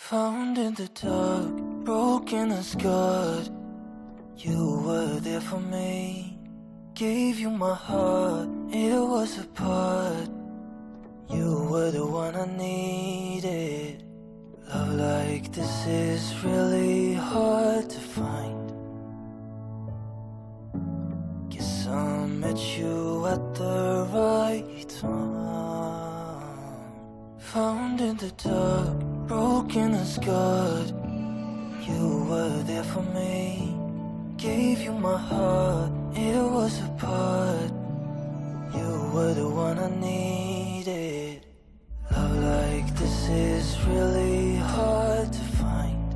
Found in the dark, broken and scarred. You were there for me. Gave you my heart, it was a part. You were the one I needed. Love like this is really hard to find. Guess I met you at the right time. Found in the dark, broken and scarred. You were there for me. Gave you my heart, it was a part. You were the one I needed. Love like this is really hard to find.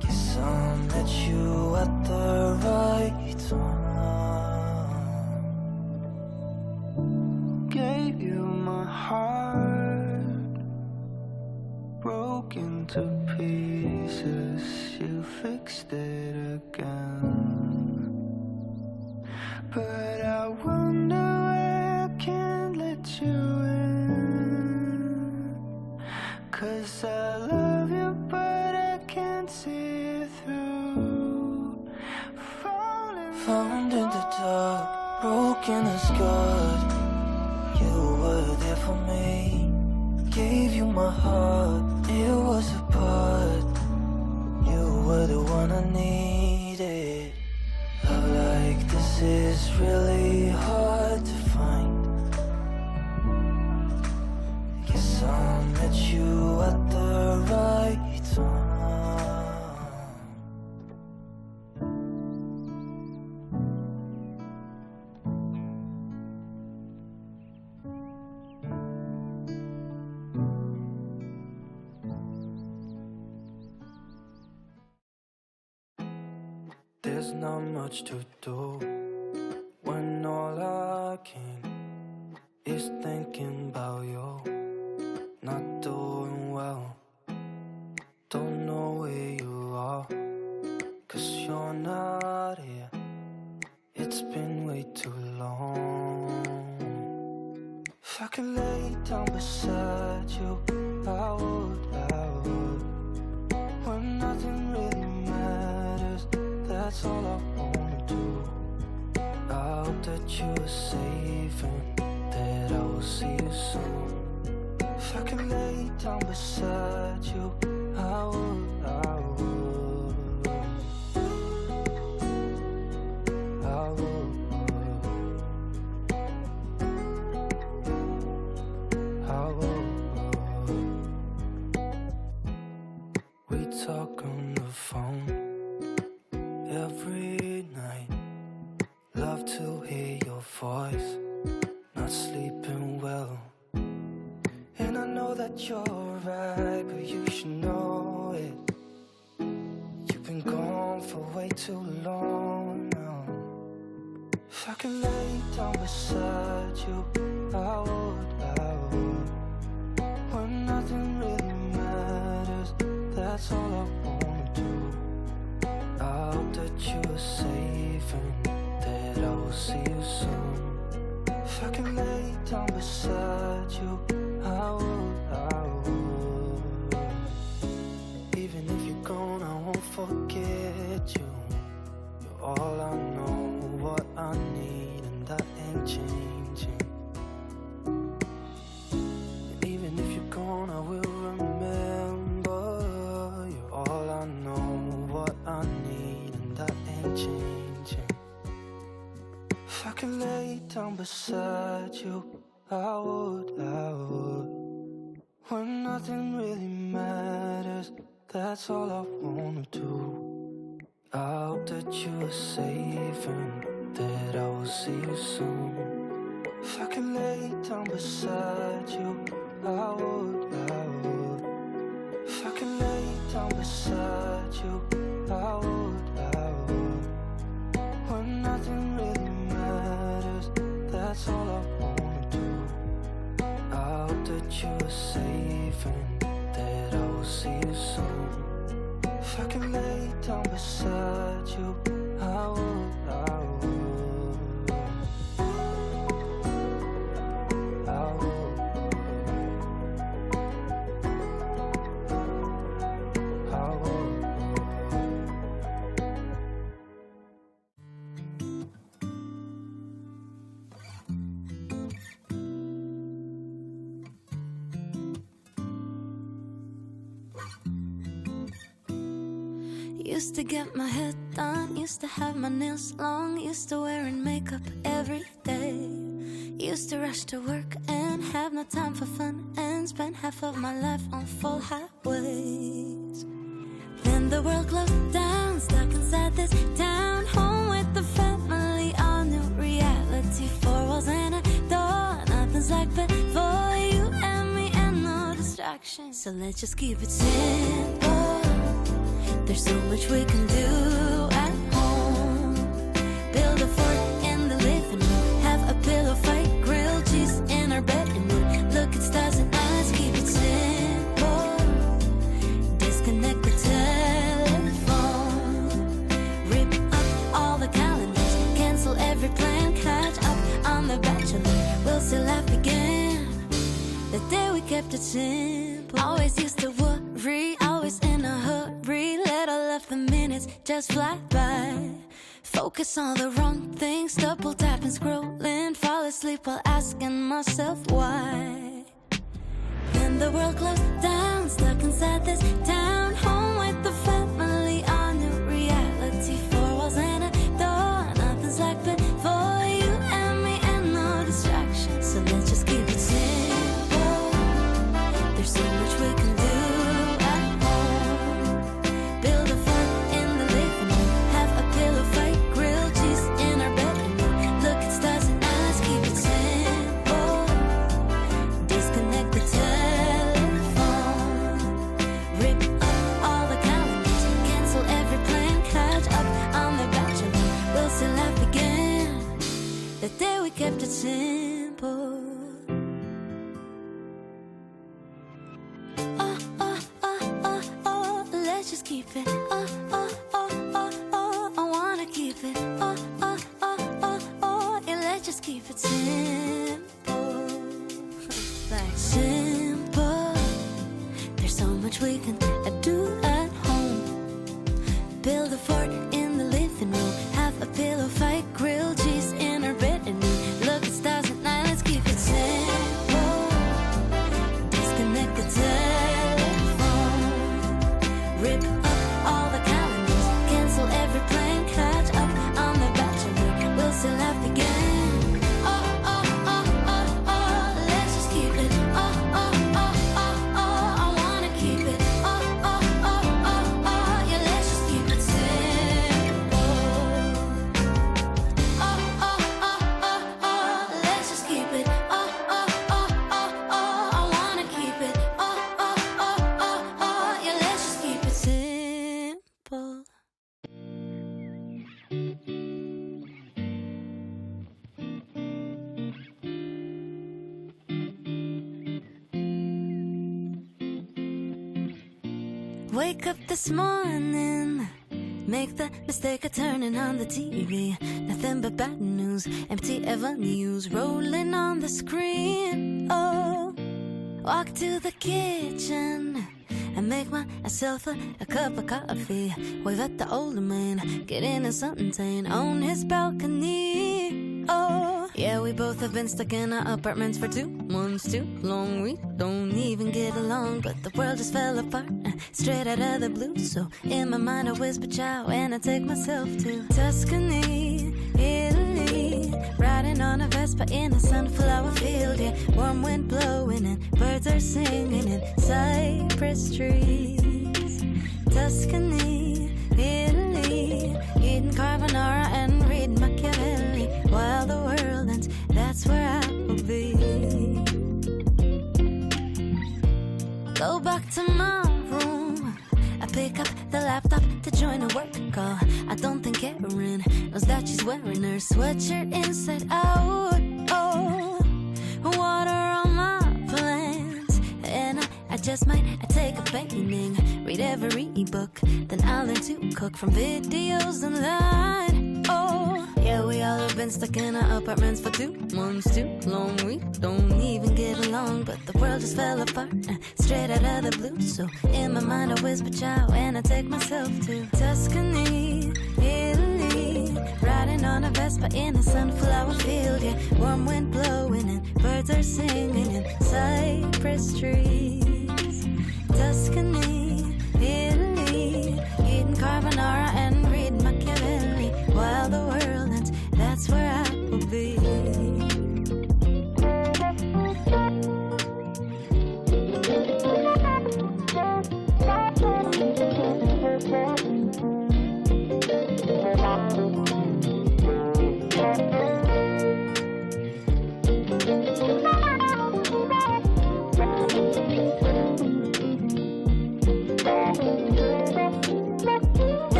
Guess I met you at the right time. Gave you my heart, broken to pieces. You fixed it again. But I wonder why I can't let you in. 'Cause I love you but I can't see it through. Found in the dark, broken and scarred. You were there for me. Gave you my heart, it was a part. You were the one I needed. Love like this is really hard to find. Guess I met you at the right time. There's not much to do when all I can is thinking about you. Not doing well, don't know where you are, 'cause you're not here. It's been way too long. If I could lay down beside you, I would. When nothing really matters, that's all I wanna do. I hope that you are safe and that I will see you soon. If I could lay down beside you, I would. We talk on the phone every night. Love to hear your voice. Not sleeping well. And I know that you're right, but you should know it. You've been gone for way too long now. If I could lay down beside you, I would. When nothing really matters, that's all I wanna do. I hope that you are safe and that I will see you soon. If I can lay down beside you, I would. Even if you're gone, I won't forget you. You're all I know, what I need, and that ain't changing. And even if you're gone, I will remember. You're all I know, what I need, and that ain't changing. If I could lay down beside you, I would. When nothing really matters, that's all I wanna do. I hope that you are safe and that I will see you soon. If I could lay down beside you, I would. If I could lay down beside you, I would. When nothing really matters, that's all I wanna do. I hope that you are safe and that I will see you soon. If I could lay down beside you, I would. I would. Used to get my hair done, used to have my nails long, used to wearing makeup every day. Used to rush to work and have no time for fun, and spend half of my life on full highways. Then the world closed down, stuck inside this town, home with the family, all new reality. Four walls and a door, nothing's like before. You and me and no distractions, so let's just keep it simple. There's so much we can do at home. Build a fort in the living room, have a pillow fight, grilled cheese in our bedroom. Look at stars and eyes, keep it simple. Disconnect the telephone, rip up all the calendars, cancel every plan, catch up on The Bachelor. We'll still laugh again the day we kept it simple. Always used to worry, always in a hurry, let all of the minutes just fly by. Focus on the wrong things, double tapping, scrolling, fall asleep while asking myself why. Then the world closed down, stuck inside this town, home with the family, all new reality. Four walls and a door, nothing's like before. You and me and no distractions, so let's just keep it simple. There's so much we can do at home. Build a fort in the living room, have a pillow fight, grilled cheese in our bedroom. Look at stars and eyes, keep it simple. Disconnect the telephone, rip up all the calendars, cancel every plan, catch up on The Bachelor. We'll still laugh again the day we kept it simple. Oh, oh, oh, oh, oh, let's just keep it. Oh, oh, oh, oh, oh, I wanna keep it. Oh, oh, oh, oh, oh, yeah, let's just keep it simple. Like simple. There's so much we can do at home. Build a fort in the living room, have a pillow fight, grilled cheese in our bedroom. Look at stars at night, let's keep it simple. Disconnect the telephone, rip up all the calendars, cancel every plan, catch up on The Bachelor. We'll still laugh again. Oh, oh, oh, oh, oh, let's just keep it. Oh, oh, oh, oh, oh, I wanna keep it. Oh, oh, oh, oh, oh, yeah, let's just keep it simple. Oh, oh, oh, oh, oh, let's just keep it. Oh, oh, oh, oh, oh, I wanna keep it. Oh, oh, oh, oh, oh, yeah, let's just keep it simple. Wake up this morning, make the mistake of turning on the TV. Nothing but bad news, empty avenues rolling on the screen. Oh, walk to the kitchen and make myself a cup of coffee. Wave at the older man, getting a suntan on his balcony. Oh, yeah, we both have been stuck in our apartments for 2 months too long. We don't even get along, but the world just fell apart straight out of the blue. So in my mind I whisper ciao and I take myself to Tuscany, Italy, riding on a Vespa in a sunflower field. Yeah, warm wind blowing and birds are singing in cypress trees. Tuscany, Italy, eating carbonara and reading Machiavelli while the world ends. That's where I will be. Go back to my room, I pick up the laptop to join a work call. I don't think Karen knows that she's wearing her sweatshirt inside out. Oh, water on my plans, and I just might take a painting, read every book, then I'll learn to cook from videos online. Oh, yeah, we all have been stuck in our apartments for 2 months too long. We don't even get along, but the world just fell apart straight out of the blue. So in my mind I whisper ciao and I take myself to Tuscany, Italy, riding on a Vespa in a sunflower field. Yeah, warm wind blowing and birds are singing in cypress trees. Tuscany, Italy, eating carbonara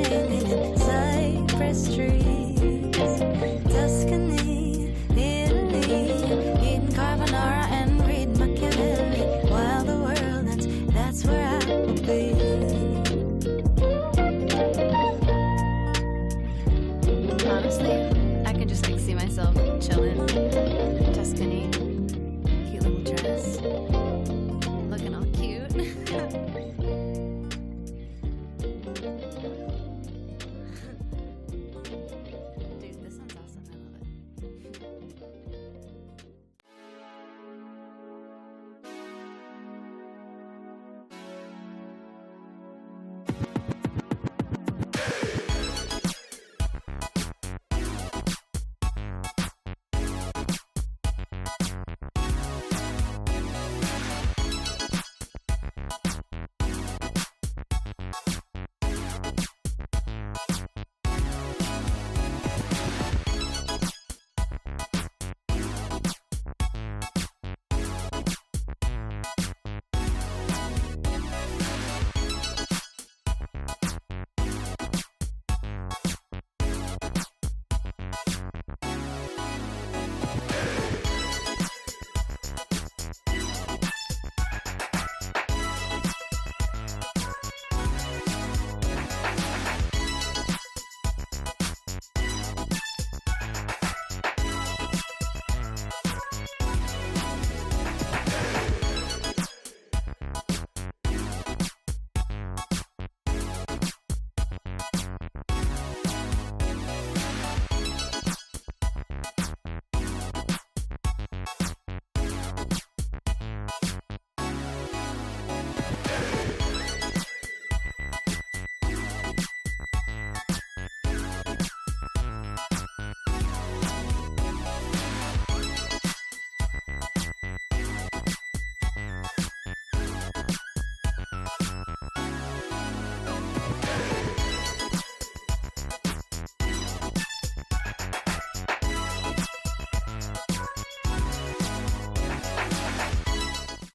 dancing